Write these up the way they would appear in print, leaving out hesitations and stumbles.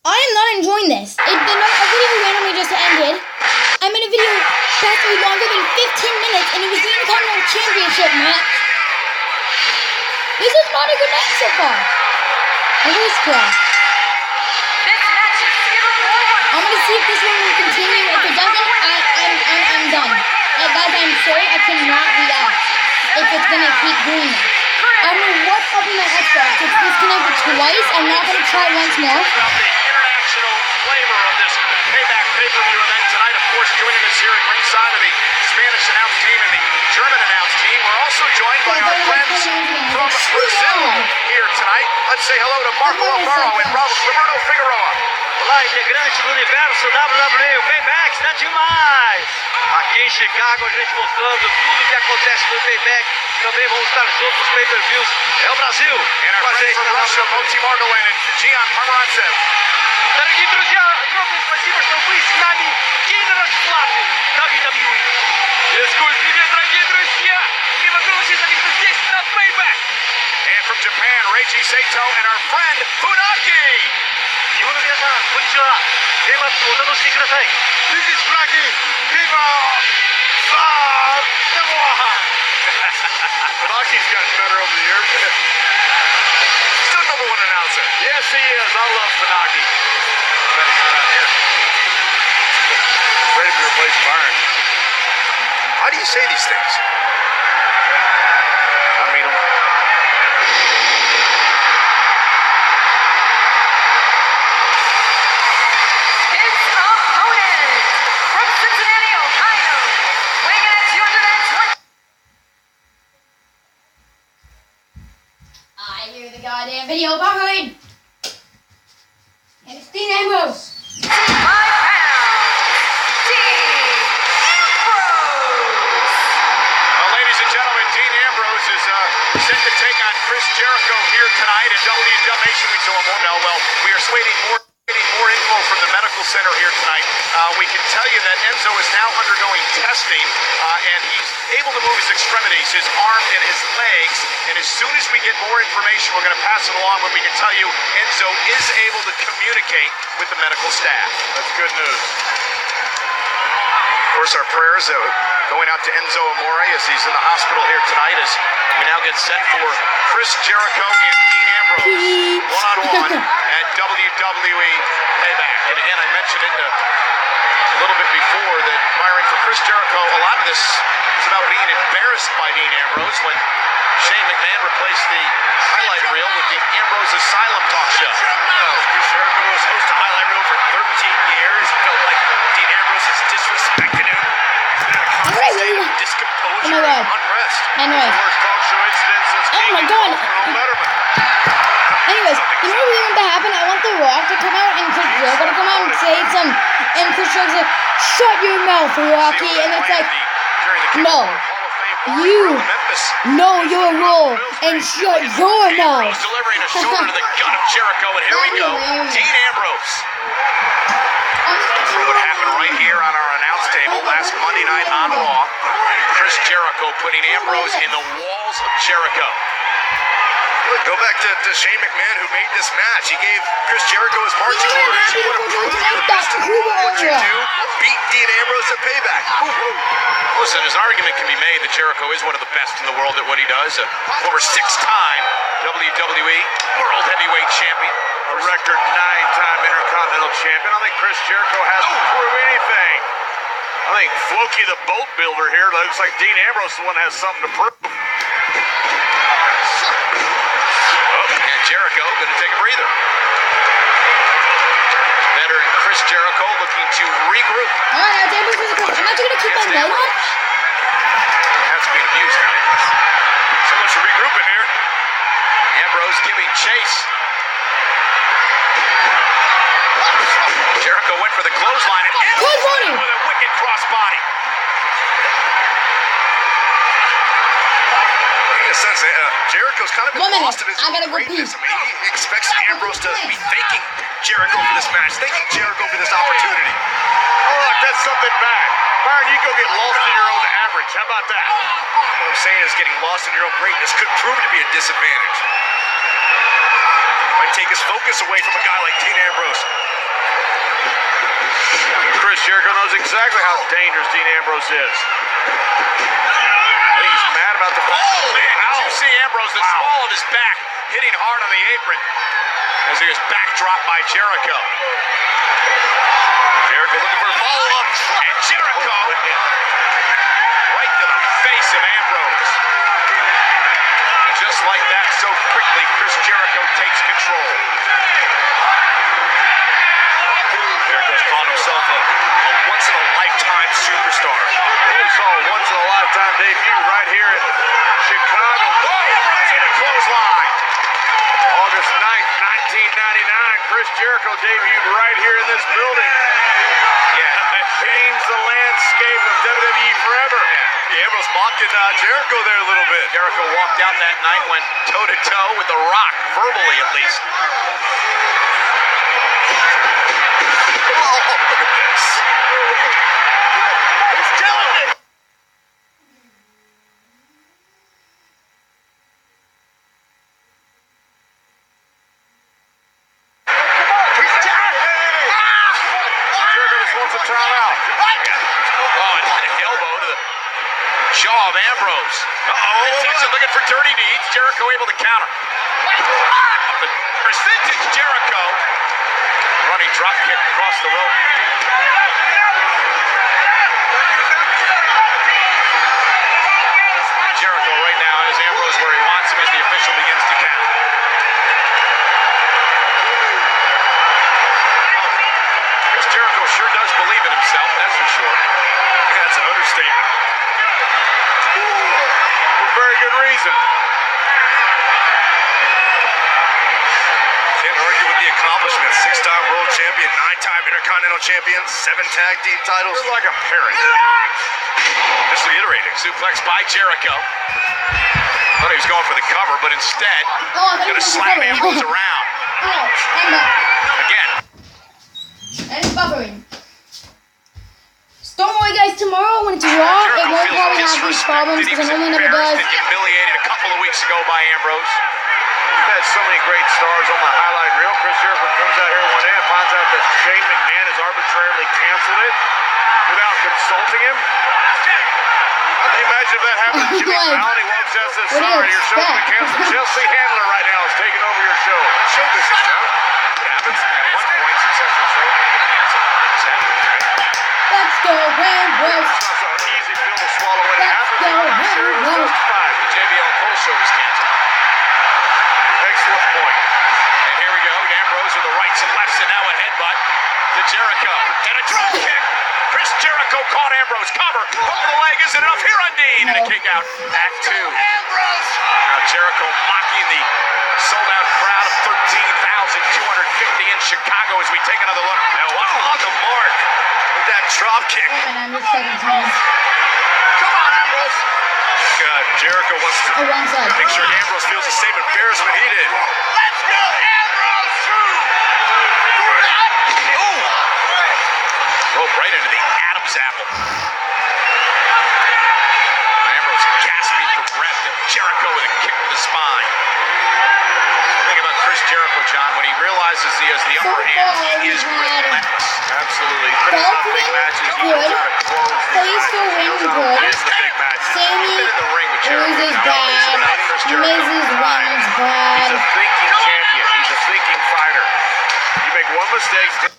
I am not enjoying this. A video randomly just ended. I'm in a video practically longer than 15 minutes, and it was the Intercontinental Championship match. This is not a good match so far. It is cool. I'm gonna see if this one will continue. If it doesn't, I'm done. Guys, I'm sorry, I cannot react if it's gonna keep doing this. I don't know what's up in my Xbox. It's disconnected twice. I'm not gonna try once more. International flavor of this Payback pay-per-view event tonight. Of course, joining us here at ringside of the Spanish announce team and the German announce team. We're also joined by our friends from Brazil here tonight. Let's say hello to Marco Alvaro and Roberto Figueroa. Olá, integrantes do universo WWE, o Payback está demais! Aqui em Chicago, a gente mostrando tudo que acontece no Payback. Também vamos estar juntos nos pay-per-views. É o Brasil! And our friends from Russia, Moti Margolin and Gian Parmantsev. Дорогие друзья, огромное спасибо, что вы с нами. День расплаты WWE. Привет, дорогие друзья! Мимо грузи зависит здесь на Payback. And from Japan, Reiji Sato and our friend Funaki. 日本の皆さん、こんにちは。ペイバックをお楽しみください。This is Funaki. Funaki's gotten better over the years. Still number one announcer. Yes, he is. I love Funaki. Ready to replace Byron. How do you say these things? I mean them. Goddamn video behind. And it's Dean Ambrose. Well, ladies and gentlemen, Dean Ambrose is set to take on Chris Jericho here tonight at WWE Nation. We saw him now. Well, we are waiting more info from the medical center here tonight. We can tell you that Enzo is now undergoing testing, and he's able to move his extremities, his arm and his legs. And as soon as we get more information, we're going to pass it along. But we can tell you Enzo is able to communicate with the medical staff. That's good news. Of course, our prayers going out to Enzo Amore as he's in the hospital here tonight as we now get set for Chris Jericho and Dean Ambrose one-on-one at WWE Payback. And again, I mentioned it a little bit before that Byron, for Chris Jericho, a lot of this is about being embarrassed by Dean Ambrose when Shane McMahon replaced the highlight reel with the Ambrose Asylum talk show. Chris Jericho was host of highlight reel for 13 years. It felt like Dean Ambrose has disrespected him. Discomposure and unrest. Anyway. Worst talk show incidents since Oh my God. Anyways, you know what we want to happen? I want The Rock to come out and Chris Jericho to come out and say some, and Chris Jericho's like, shut your mouth, Rocky, and it's like, no, you know your role and shut your mouth. Delivering a shoulder to the gut of Jericho, and here we go, Dean Ambrose. What happened right here on our announce table last Monday night on Raw. Chris Jericho putting Ambrose in the walls of Jericho. Go back to Shane McMahon, who made this match. He gave Chris Jericho his marching orders. You want to prove you're the best in the world? What you do? Beat Dean Ambrose at Payback. Listen, his argument can be made that Jericho is one of the best in the world at what he does. A former 6-time WWE World Heavyweight Champion. A record 9-time Intercontinental Champion. I think Chris Jericho has to prove anything. I think Floki the boat builder here looks like Dean Ambrose is the one that has something to prove. And Jericho going to take a breather. Veteran Chris Jericho looking to regroup. Alright, I'm not going to keep my leg on. That's being abused now. So much for regrouping here. Ambrose giving chase. Jericho went for the clothesline and Clothesline with a wicked crossbody. In a sense, Jericho's kind of been 1 minute. lost in his I gotta go greatness. pee. I mean, he expects Ambrose to be thanking Jericho for this match, thanking Jericho for this opportunity. Oh, look, that's something bad. Byron, you go get lost in your own average. How about that? What I'm saying is getting lost in your own greatness could prove to be a disadvantage. Might take his focus away from a guy like Dean Ambrose. knows exactly how dangerous Dean Ambrose is. I think he's mad about the fact. Oh, man, did you see Ambrose? The small of his back hitting hard on the apron as he was backdropped by Jericho. Jericho looking for a follow-up, and Jericho right to the face of Ambrose. And just like that, so quickly, Chris Jericho takes control. Jericho's called himself a once-in-a-lifetime superstar. We saw a once-in-a-lifetime debut right here in Chicago. Brazilian clothesline. August 9th, 1999, Chris Jericho debuted right here in this building. Yeah, Changed the landscape of WWE forever. yeah. Ambrose mocking Jericho there a little bit. Jericho walked out that night, went toe-to-toe with The Rock, verbally at least. Oh, look at this. He's killing it. He's down. Jericho just wants a timeout. Oh, and an elbow to the jaw of Ambrose. Midsection looking for dirty deeds. Jericho able to counter. The percentage Jericho. Running drop kick across the rope. Jericho right now is Ambrose where he wants him as the official begins to count. Chris Jericho sure does believe in himself, that's for sure. That's an understatement. For very good reason. Can't argue with the accomplishments. 6-time world champion, 9-time intercontinental champion, 7 tag team titles. Looks like a parrot. Just reiterating, suplex by Jericho. Thought he was going for the cover, but instead, Oh, I thought he gonna was slam going for the Ambrose cover. around. Oh, and Again, it's buffering. So don't worry, guys. Tomorrow when it's Raw, it won't probably have these problems because it normally never does. Humiliated a couple of weeks ago by Ambrose. We've had so many great stars on the highlight reel. Chris Jericho comes out here one day and finds out that Shane McMahon has arbitrarily canceled it without consulting him. Can you imagine if that happened to Jimmy Like, Fallon? He walks out and says, what do you sorry, your show's been expect? canceled. Chelsea Handler right now is taking over your show. Show business, John. It happens. At one point, successful show going to get canceled. It's happening, right? Let's go, Ambrose. It's not so easy pill to swallow when it Let's happens. go, I'm sure it was Ambrose. justified. The JBL Cole show was canceled. Excellent point. And here we go. Ambrose with the rights and lefts, and now a headbutt to Jericho. And a drop kick. Chris Jericho caught Ambrose. Cover. Over the leg. Isn't enough. Here on Dean. And a kick out. Act 2. Now Jericho mocking the sold-out crowd of 13,250 in Chicago as we take another look. Now on the mark with that drop kick. And I'm just 17. Come on, Ambrose. Jericho wants to Oh, wrong side. make sure Ambrose feels the same embarrassment he did. Let's go, Ambrose. Rope right into the Adam's apple. Ambrose gasping for breath, and Jericho with a kick to the spine. Think about Chris Jericho, John, when he realizes he has the upper hand, he is relentless. Absolutely. He's been in enough big matches. He knows how to close these Face for matches. He win knows how to good. win the big matches. Sammy Been in the ring with Jericho. loses Now he's bad. about Chris Jericho. Mrs. wins He's bad. a thinking champion. He's a thinking fighter. You make one mistake.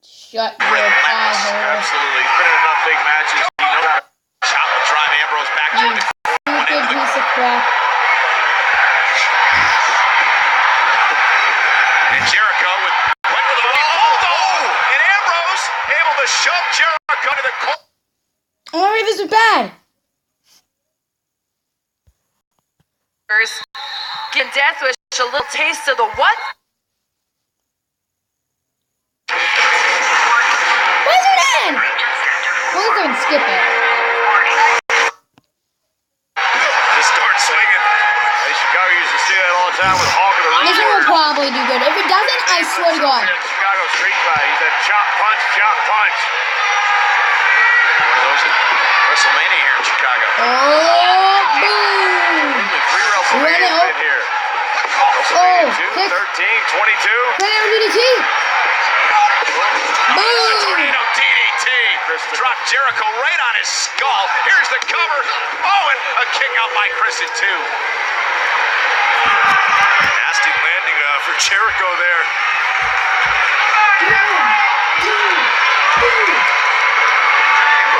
Shut your Relentless. fire. Absolutely. He's been in enough big matches. He knows how to. Chop will drive Ambrose back to You the stupid piece of crap. And Jericho went for the hold. And Ambrose able to shove Jericho to the corner. Oh, this is bad. Give Death Wish a little taste of the what? Why is it end? We'll go and skip it. Just start swinging. Hey, Chicago used to see that all the time with Hawk of the This Ring. one will probably do good. If it doesn't, I swear to God. Chicago street fight. He's a chop punch, chop punch. One of those at WrestleMania here in Chicago. Oh, boom! Three WrestleManias in here. WrestleMania 2, 13, 22. Tornado DDT. Boom! Tornado DDT. Dropped Jericho right on his skull. Here's the cover. Oh, and a kick out by Chris at 2. Nasty landing for Jericho there.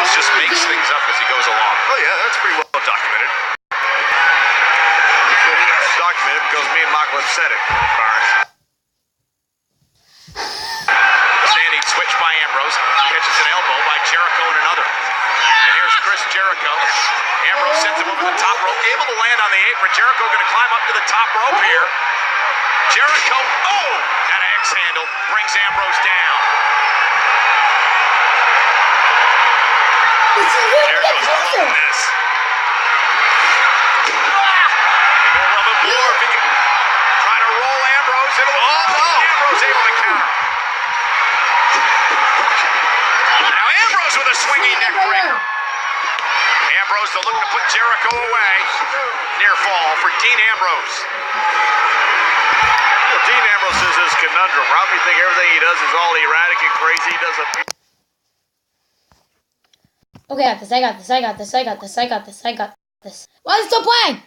Ambrose just makes things up as he goes along. Oh yeah, that's pretty well documented. It's documented because me and Michael have said it. Barnes. Standing switch by Ambrose. Catches an elbow by Jericho and another. And here's Chris Jericho. Ambrose sends him over the top rope. Able to land on the apron. Jericho going to climb up to the top rope here. Jericho, oh! And an X handle brings Ambrose down. Jericho's loving this. He won't love it more if he can try to roll Ambrose into the Ambrose able to counter. Now Ambrose with a swinging neck breaker. Ambrose though looking to put Jericho away. Near fall for Dean Ambrose. Well, Dean Ambrose is his conundrum. Robbie think everything he does is all erratic and crazy. He does a Okay, I got this. Why is it still playing?